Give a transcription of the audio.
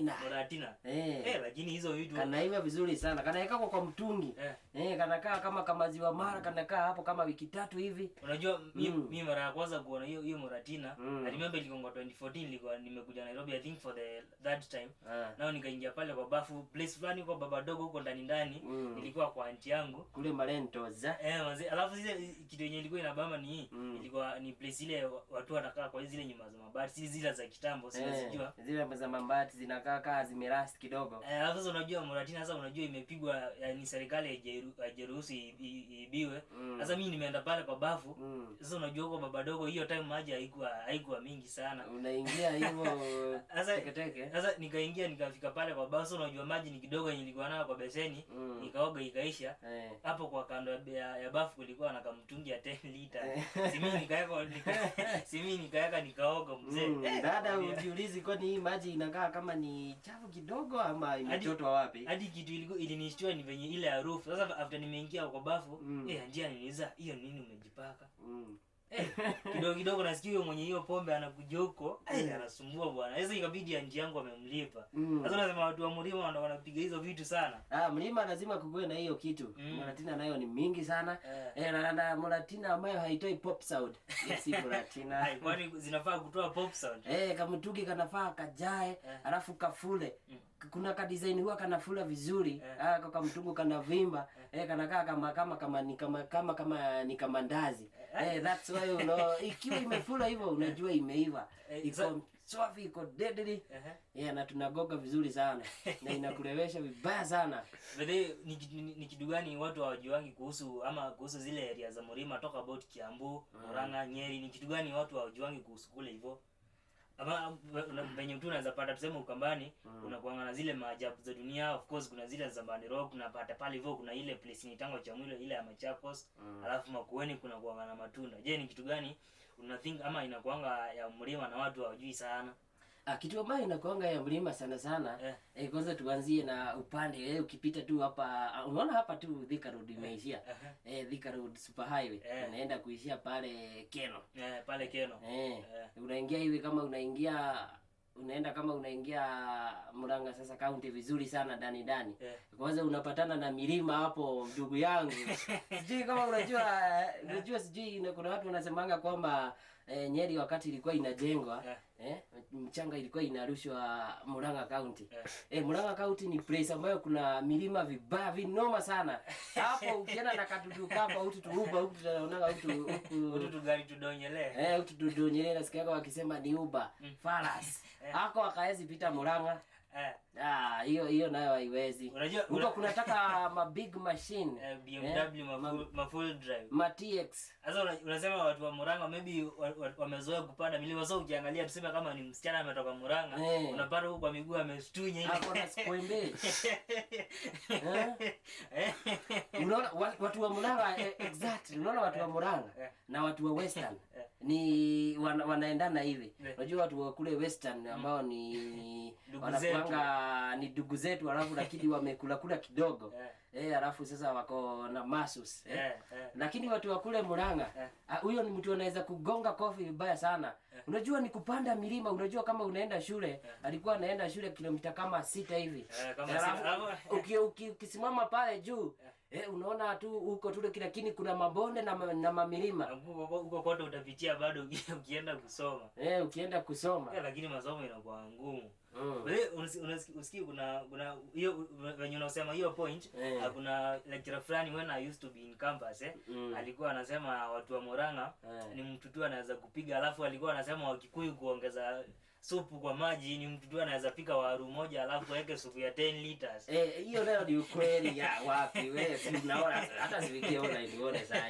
Muratina. Lakini hizo vitu kanaiva vizuri sana. Kanaweka kwa mtungi. Kanakaa kama maziwa mara, kanakaa hapo kama wiki 3 hivi. Unajua mimi mara ya kwanza kuona hiyo Muratina, I remember ilikuwa 2014, nilikuwa nimekuja Nairobi I think for the third time. Nao nikaingia pale kwa bafu place fulani kwa baba dogo huko ndani, nilikuwa kwa aunti yangu kule Malentos. Manzi, alafu zile kitu yenye ilikuwa inabamba ni hii, ilikuwa ni place ile watu wanakaa kwa zile nyumba za mabati, zile za kitambo, sijui zile za mabati zinakaa zimerust kidogo. Alafu sasa unajua Muratina sasa unajua imepigwa, yani serikali haijaruhusu ibiwe. Sasa mimi nimeenda pale kwa bafu. Sasa unajua kwa baba dogo hiyo time maji haikuwa mingi sana. Unaingia hivyo teketeke. Sasa nikaingia nikafika pale kwa bafu, unajua maji ni kidogo yenye nilikuwa nayo kwa beseni, nikaoga ikaisha. Hapo kwa kando ya bafu kulikuwa na kamtungi ya 10 lita. Simi nikaweka nikaoga mzee. Dada ujiulizi kwani hii maji inakaa kama ni chafu kidogo ama imechotwa wapi? Hadi kitu ilinishtua ni venye ile harufu. Sasa after nimeingia kwa bafu, njia niliuliza hiyo nini umejipaka? Kidogo nasikia huyo mwenye hiyo pombe anakuja huko, anasumbua bwana. Sasa ikabidi anti yangu amemlipa. Sasa unasema watu wa mlima ndio wanapiga hizo vitu sana. Mlima lazima kuwe na hiyo kitu. Muratina nayo ni mingi sana. Na Muratina ambayo haitoi pop sound. Si Muratina. Kwani zinafaa kutoa pop sound? Kamtungi kanafaa kajae, alafu kafule. Kuna ka design huwa kanafula vizuri. Kwa mtungu kanavimba. Kanakaa kama ni kamandazi. That's why ikiwa imefula hivyo unajua imeiva. Iko safi, iko deadly. Na tunagoga vizuri sana. Na inakulewesha vibaya sana. Bale ni kitu gani watu hawajuangi kuhusu zile area za Mlima, talk about Kiambu, Murang'a, Nyeri, ni kitu gani watu hawajuangi kuhusu kule hivyo? Ama venye mtu unaweza pata tuseme Ukambani, unakuanga na zile maajabu za dunia. Of course kuna zile za Mbani Rock, unapata pale hivyo kuna ile place ni tango cha mwilo ile ya Machakos, alafu Makueni kuna kuanga na matunda. Je, ni kitu gani una think ama inakuanga ya Mlima na watu hawajui sana? Kitu ambayo inakuanga ya Mlima sana kwanza tuanzie na upande ukipita tu hapa, unaona hapa tu Thika Road imeishia. Thika Road Super Highway unaenda kuishia pale Keno. Pale Keno. Unaingia hivi kama unaingia Murang'a sasa county vizuri sana ndani. Kwanza unapatana na milima hapo ndugu yangu. Sijui kama unajua sijui kuna watu wanasemanga kwamba Nyeri wakati ilikuwa inajengwa mchanga ilikuwa inarushwa Murang'a County. Murang'a County ni place ambayo kuna milima vibaya vinoma sana. Hapo ukienda na katudu kapa ututuuba tunaona gari tudonyele. Tudonyele nasikia wakisema ni Uber, Faras. Hako wakaezi pita Murang'a. Hiyo nayo haiwezi. Unajua kunataka ma big machine, BMW full drive, ma TX. Sasa unasema watu wa Murang'a maybe wamezoea kupanda milima. Sasa ukiangalia tuseme kama ni msichana ametoka Murang'a, unapata huko kwa miguu amestunya ile. Hapo na skwembe. Unaona watu wa Murang'a exactly. Unaona watu wa Murang'a na watu wa Western ni wanaendana hivi. Unajua watu wa kule Western ambao ni wanakuanga ni ndugu zetu, alafu lakini wamekula kidogo. Alafu sasa wako na masus. Lakini watu wa kule Murang'a, huyo ni mtu anaweza kugonga kofi vibaya sana. Unajua ni kupanda milima, unajua kama unaenda shule, alikuwa anaenda shule kilomita kama 6 hivi. Ukisimama pale juu, unaona tu huko tule lakini kuna mabonde na mamilima. Huko kote utapitia bado ukienda kusoma. Ukienda kusoma. Lakini masomo inakuwa ngumu. Wewe unasikia kuna hiyo wenye unasema hiyo point, kuna lecturer fulani when I used to be in campus alikuwa anasema watu wa Murang'a ni mtu tu anaweza kupiga, alafu alikuwa anasema Wakikuyu kuongeza supu kwa maji ni mtu tu anaweza pika waru moja alafu aweke supu ya 10 liters. Hiyo leo ni ukweli ya wapi wewe? Si unaona hata sivikiona ione sasa.